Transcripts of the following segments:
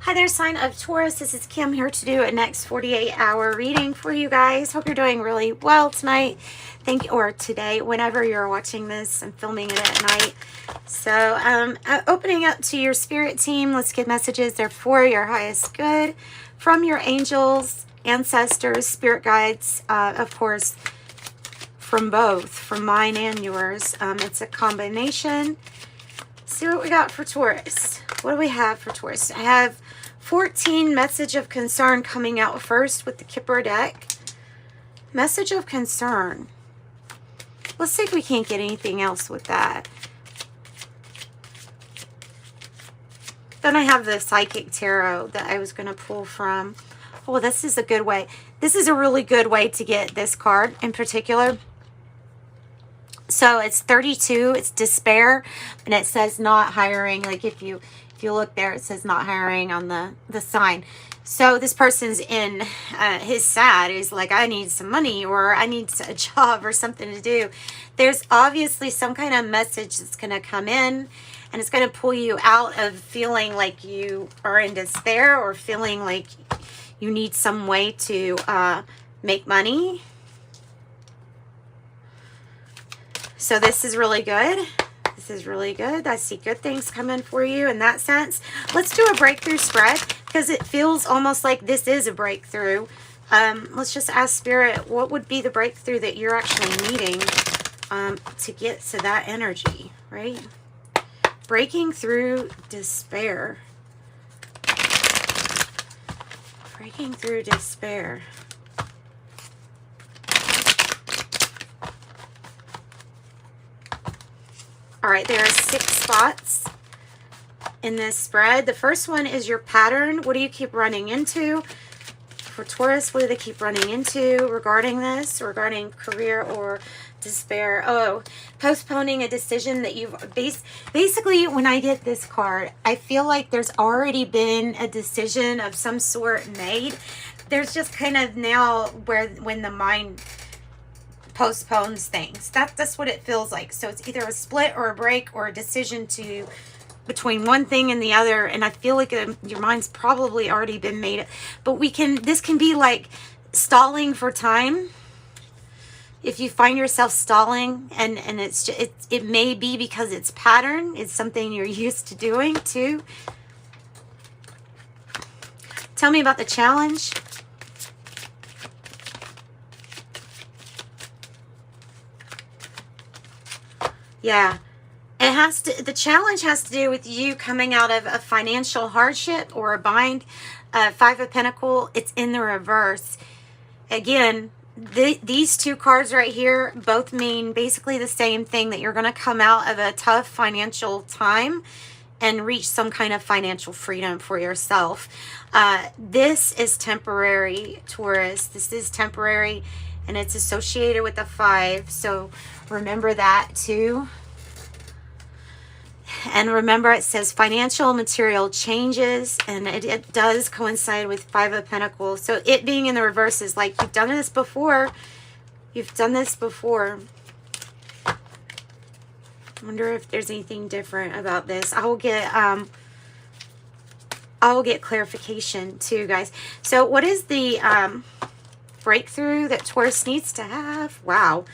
Hi there, sign of Taurus. This is Kim here to do a next 48-hour reading for you guys. Hope you're doing really well tonight. Or today, whenever you're watching this. I'm filming it at night. So, opening up to your spirit team. Let's get messages. They're for your highest good from your angels, ancestors, spirit guides, of course, from both, from mine and yours. It's a combination. Let's see what we got for Taurus. What do we have for Taurus? I have 14 message of concern coming out first with the Kipper deck. Message of concern. Let's see if we can't get anything else with that. Then I have the Psychic Tarot that I was going to pull from. Oh, this is a good way. This is a really good way to get this card in particular. So it's 32. It's despair. And it says not hiring. Like if you look there, it says not hiring on the sign. So this person's in his sad. He's like, I need some money, or I need a job or something to do. There's obviously some kind of message that's going to come in, and it's going to pull you out of feeling like you are in despair or feeling like you need some way to make money. So this is really good. This is really good. I see good things coming for you in that sense. Let's do a breakthrough spread because it feels almost like this is a breakthrough. Let's just ask Spirit, what would be the breakthrough that you're actually needing to get to that energy, right? Breaking through despair. Breaking through despair. All right, there are 6 spots in this spread. The first one is your pattern. What do you keep running into? For Taurus, what do they keep running into regarding this, regarding career or despair? Oh, postponing a decision that you've... Basically, when I get this card, I feel like there's already been a decision of some sort made. There's just kind of now when the mind postpones things. That's what it feels like. So it's either a split or a break or a decision between one thing and the other. And I feel like your mind's probably already been made. But this can be like stalling for time. If you find yourself stalling and it may be because it's pattern. It's something you're used to doing too. Tell me about the challenge. Yeah, the challenge has to do with you coming out of a financial hardship or a bind. 5 of Pentacles, it's in the reverse. Again, these 2 cards right here both mean basically the same thing, that you're going to come out of a tough financial time and reach some kind of financial freedom for yourself. This is temporary, Taurus. This is temporary, and it's associated with the 5. So remember that too. And remember, it says financial material changes, and it does coincide with 5 of Pentacles. So it being in the reverse is like, you've done this before. You've done this before. I wonder if there's anything different about this. I will get clarification too, guys. So what is the breakthrough that Taurus needs to have? Wow.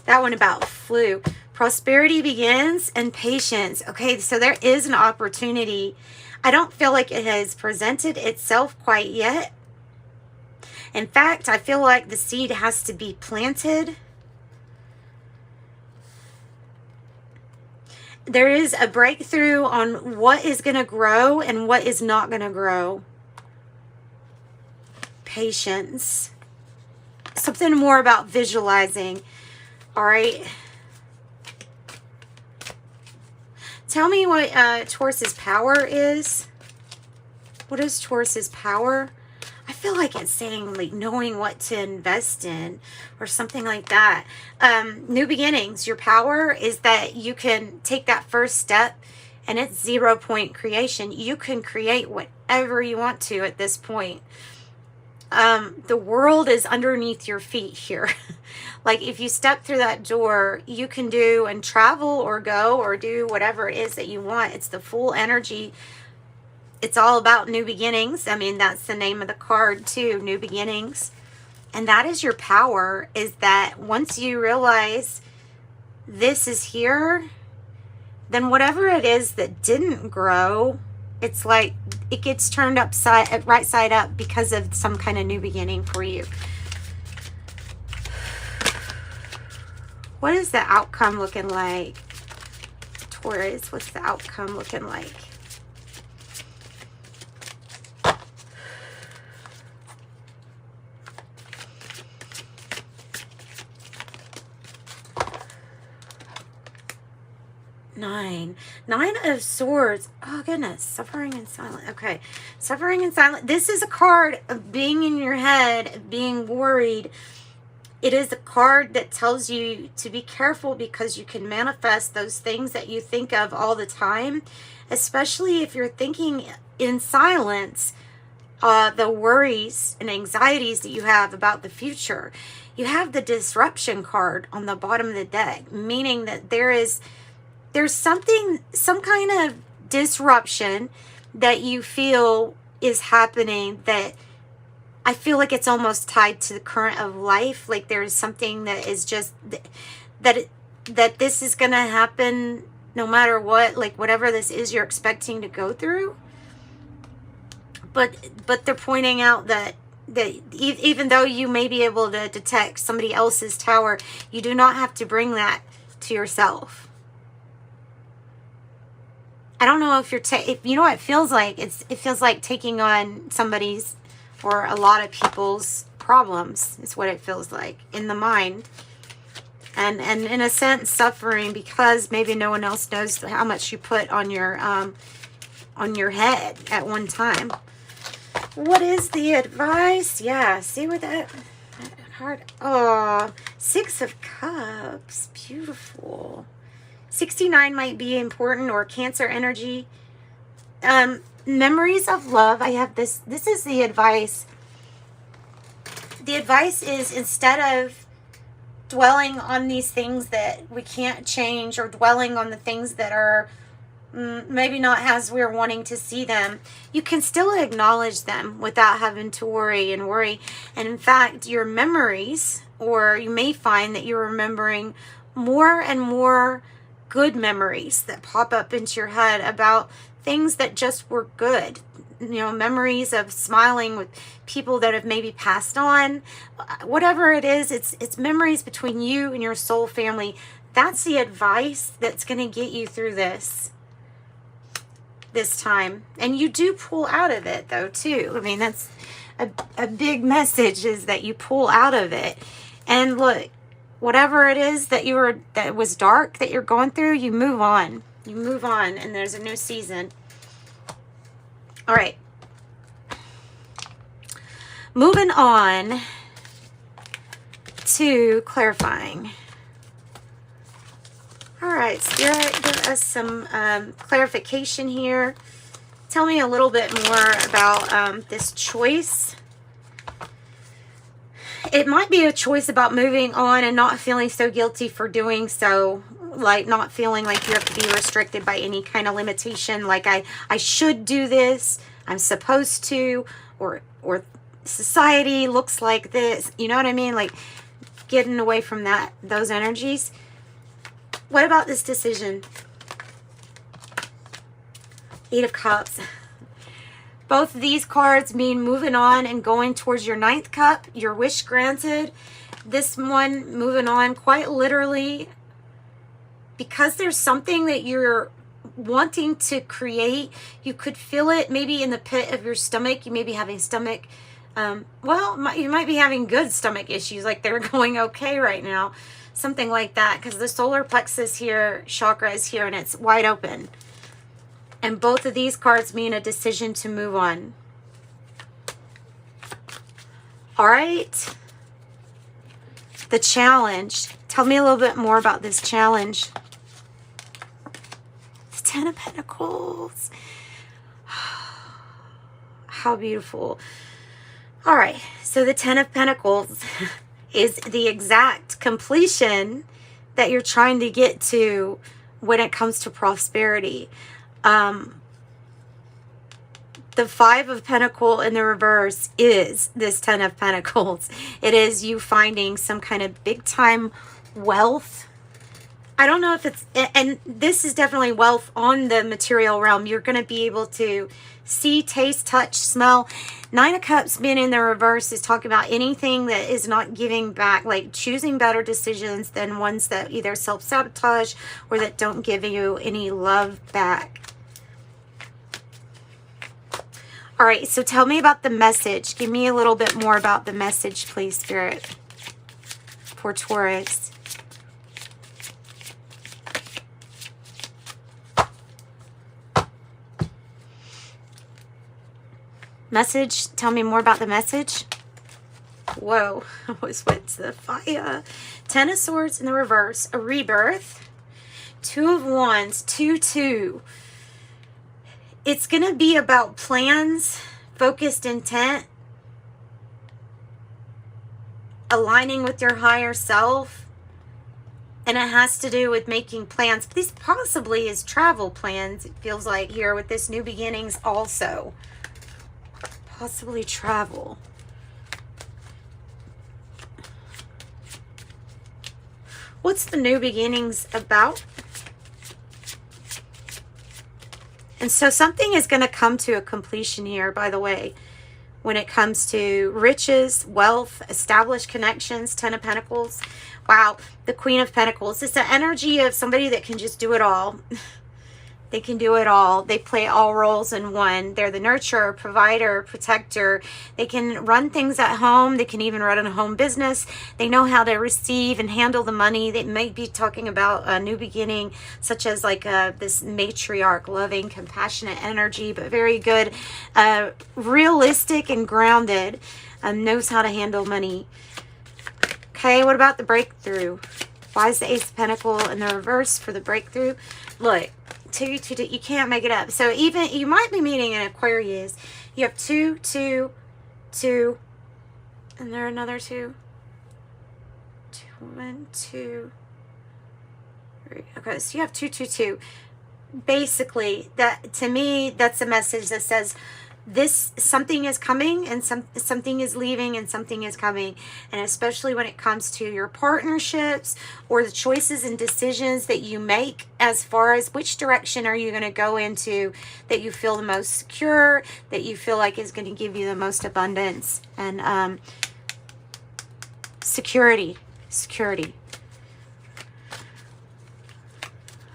That one about flew. Prosperity begins and patience. Okay, so there is an opportunity. I don't feel like it has presented itself quite yet. In fact, I feel like the seed has to be planted. There is a breakthrough on what is going to grow and what is not going to grow. Patience. Something more about visualizing. All right. Tell me what Taurus's power is. What is Taurus's power? I feel like it's saying like knowing what to invest in or something like that. New beginnings. Your power is that you can take that first step, and it's 0 point creation. You can create whatever you want to at this point. The world is underneath your feet here. Like if you step through that door, you can do and travel or go or do whatever it is that you want. It's the full energy it's all about new beginnings. I mean, that's the name of the card too, new beginnings. And that is your power, is that once you realize this is here, then whatever it is that didn't grow, it's like it gets turned right side up because of some kind of new beginning for you. What is the outcome looking like? Taurus, what's the outcome looking like? Nine of Swords. Oh goodness, suffering and silence. Okay, suffering and silence. This is a card of being in your head, being worried. It is a card that tells you to be careful because you can manifest those things that you think of all the time, especially if you're thinking in silence, the worries and anxieties that you have about the future. You have the disruption card on the bottom of the deck, meaning that there's some kind of disruption that you feel is happening, that I feel like it's almost tied to the current of life. Like there's something that is just that this is going to happen no matter what, like whatever this is you're expecting to go through. But they're pointing out that even though you may be able to detect somebody else's tower, you do not have to bring that to yourself. I don't know if if you know what it feels like. It feels like taking on somebody's, or a lot of people's problems. Is what it feels like in the mind, and in a sense suffering because maybe no one else knows how much you put on your head at one time. What is the advice? Yeah, see what that card. Oh, Six of Cups, beautiful. 69 might be important, or Cancer energy. Memories of love. I have this. This is the advice. The advice is, instead of dwelling on these things that we can't change, or dwelling on the things that are maybe not as we're wanting to see them, you can still acknowledge them without having to worry. And in fact, your memories, or you may find that you're remembering more and more good memories that pop up into your head about things that just were good. You know, memories of smiling with people that have maybe passed on. Whatever it is, it's memories between you and your soul family. That's the advice that's going to get you through this time. And you do pull out of it though too. I mean, that's a big message, is that you pull out of it. And look, whatever it is that that was dark that you're going through, you move on. You move on, and there's a new season. All right. Moving on to clarifying. All right, Spirit, give us some clarification here. Tell me a little bit more about this choice. It might be a choice about moving on and not feeling so guilty for doing so. Like not feeling like you have to be restricted by any kind of limitation. Like I should do this. I'm supposed to. Or society looks like this. You know what I mean? Like getting away from those energies. What about this decision? Eight of Cups. Both of these cards mean moving on and going towards your ninth cup, your wish granted. This one, moving on quite literally, because there's something that you're wanting to create. You could feel it maybe in the pit of your stomach. You may be having stomach, you might be having good stomach issues, like they're going okay right now. Something like that, because the solar plexus here, chakra is here, and it's wide open. And both of these cards mean a decision to move on. All right. The challenge. Tell me a little bit more about this challenge. The Ten of Pentacles. How beautiful. All right. So the Ten of Pentacles is the exact completion that you're trying to get to when it comes to prosperity. The Five of Pentacles in the reverse is this Ten of Pentacles. It is you finding some kind of big time wealth. I don't know if it's, and this is definitely wealth on the material realm. You're going to be able to see, taste, touch, smell. Nine of Cups being in the reverse is talking about anything that is not giving back, like choosing better decisions than ones that either self-sabotage or that don't give you any love back. All right, so tell me about the message. Give me a little bit more about the message, please, Spirit, for Taurus. Message, tell me more about the message. Whoa, I always went to the fire. Ten of Swords in the reverse, a rebirth. Two of Wands, 2-2. It's going to be about plans, focused intent, aligning with your higher self. And it has to do with making plans. But this possibly is travel plans, it feels like here with this new beginnings also. Possibly travel. What's the new beginnings about? And so something is going to come to a completion here, by the way, when it comes to riches, wealth, established connections, Ten of Pentacles. Wow, the Queen of Pentacles. It's the energy of somebody that can just do it all. They can do it all. They play all roles in one. They're the nurturer, provider, protector. They can run things at home. They can even run a home business. They know how to receive and handle the money. They may be talking about a new beginning, such as like this matriarch, loving, compassionate energy, but very good, realistic and grounded, knows how to handle money. Okay, what about the breakthrough? Why is the Ace of Pentacles in the reverse for the breakthrough? Look. Two, you can't make it up. So even you might be meeting an Aquarius. You have 2, 2, 2, and there another 2. 2, 1, 2, 3. Okay, so you have 2, 2, 2. Basically, that to me, that's a message that says this something is coming and something is leaving and something is coming. And especially when it comes to your partnerships or the choices and decisions that you make as far as which direction are you going to go into that you feel the most secure, that you feel like is going to give you the most abundance and security.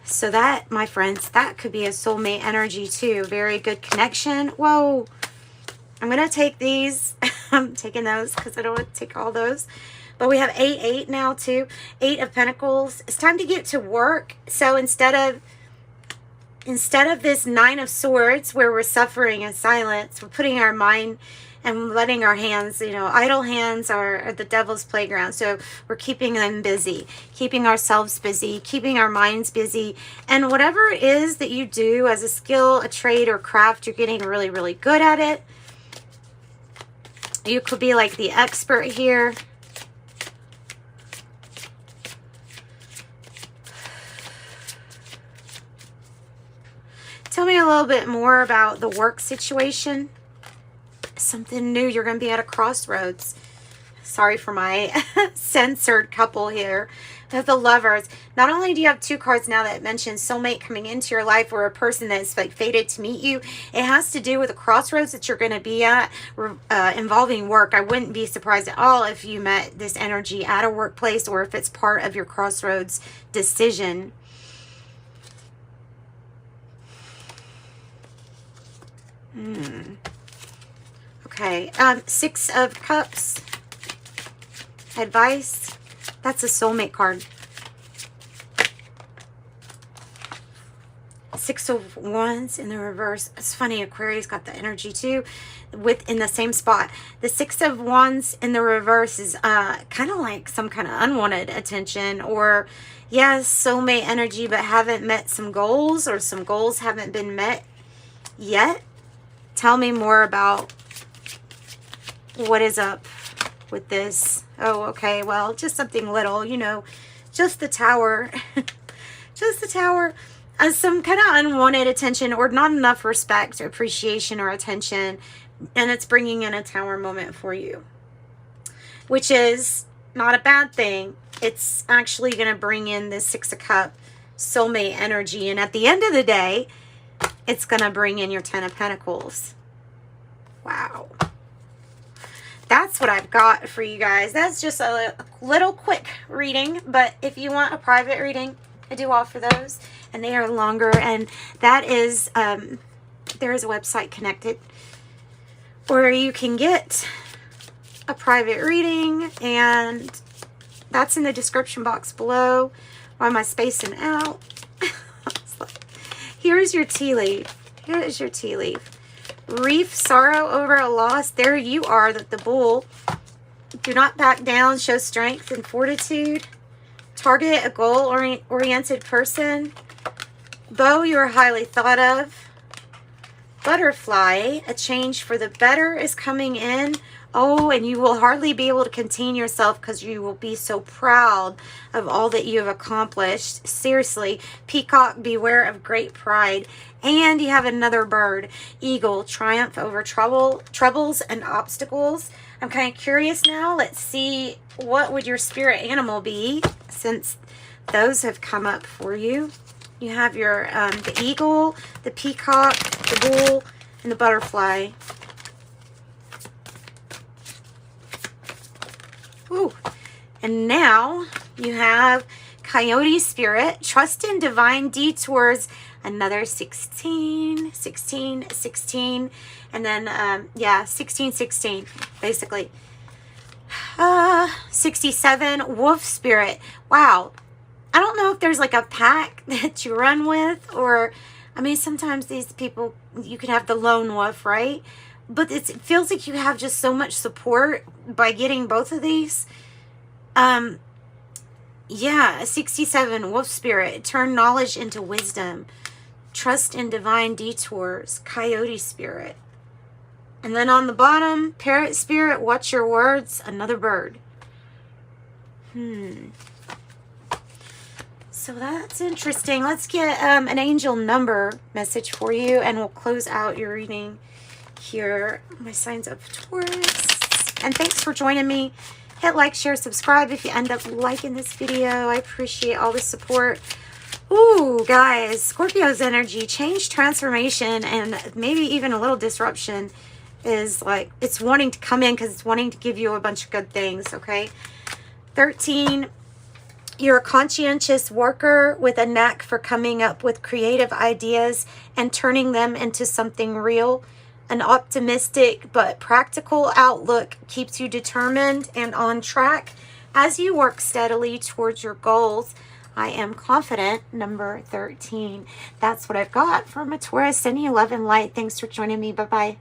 So that, my friends, that could be a soulmate energy too. Very good connection. Whoa. I'm going to take these. I'm taking those because I don't want to take all those. But we have 8, 8 now too. 8 of Pentacles. It's time to get to work. So instead of this 9 of Swords where we're suffering in silence, we're putting our mind and letting our hands, you know, idle hands are the devil's playground. So we're keeping them busy, keeping ourselves busy, keeping our minds busy. And whatever it is that you do as a skill, a trade, or craft, you're getting really, really good at it. You could be like the expert here. Tell me a little bit more about the work situation. Something new. You're going to be at a crossroads. Sorry for my censored couple here. We have the Lovers. Not only do you have 2 cards now that mention soulmate coming into your life or a person that's like fated to meet you, it has to do with the crossroads that you're going to be at involving work. I wouldn't be surprised at all if you met this energy at a workplace or if it's part of your crossroads decision. Okay, 6 of Cups. Advice. That's a soulmate card. 6 of Wands in the reverse. It's funny, Aquarius got the energy too, in the same spot. The 6 of Wands in the reverse is kind of like some kind of unwanted attention, or yes, soulmate energy, but haven't met some goals, or some goals haven't been met yet. Tell me more about what is up with this. Oh, okay, well, just something little, you know, just the Tower. Just the Tower. some kind of unwanted attention, or not enough respect or appreciation or attention, and it's bringing in a Tower moment for you, which is not a bad thing. It's actually going to bring in this Six of Cups soulmate energy, and at the end of the day, it's going to bring in your Ten of Pentacles. Wow. That's what I've got for you guys. That's just a little quick reading, but if you want a private reading, I do offer those, and they are longer, and that is, there is a website connected where you can get a private reading, and that's in the description box below. Why am I spacing out? Here's your tea leaf. Here is your tea leaf. Grief, sorrow over a loss. There you are, the bull. Do not back down. Show strength and fortitude. Target a goal-oriented person. Bow, you are highly thought of. Butterfly, a change for the better is coming in. Oh, and you will hardly be able to contain yourself because you will be so proud of all that you have accomplished. Seriously. Peacock, beware of great pride. And you have another bird. Eagle, triumph over troubles and obstacles. I'm kind of curious now. Let's see, what would your spirit animal be, since those have come up for you. You have your the eagle, the peacock, the bull, and the butterfly. Ooh. And now you have coyote spirit, trust in divine detours, another 16, 16, 16, and then, yeah, 16, 16, basically. 67, wolf spirit. Wow. I don't know if there's like a pack that you run with, or, I mean, sometimes these people, you could have the lone wolf, right? But it feels like you have just so much support by getting both of these. Yeah, 67, wolf spirit, turn knowledge into wisdom, trust in divine detours, coyote spirit. And then on the bottom, parrot spirit, watch your words, another bird. So that's interesting. Let's get an angel number message for you, and we'll close out your reading here. My signs of Taurus. And thanks for joining me. Hit like, share, subscribe if you end up liking this video. I appreciate all the support. Ooh, guys, Scorpio's energy, change, transformation, and maybe even a little disruption is like, it's wanting to come in because it's wanting to give you a bunch of good things, okay? 13, you're a conscientious worker with a knack for coming up with creative ideas and turning them into something real. An optimistic but practical outlook keeps you determined and on track as you work steadily towards your goals. I am confident, number 13. That's what I've got from a Taurus. Sending you love and light. Thanks for joining me. Bye-bye.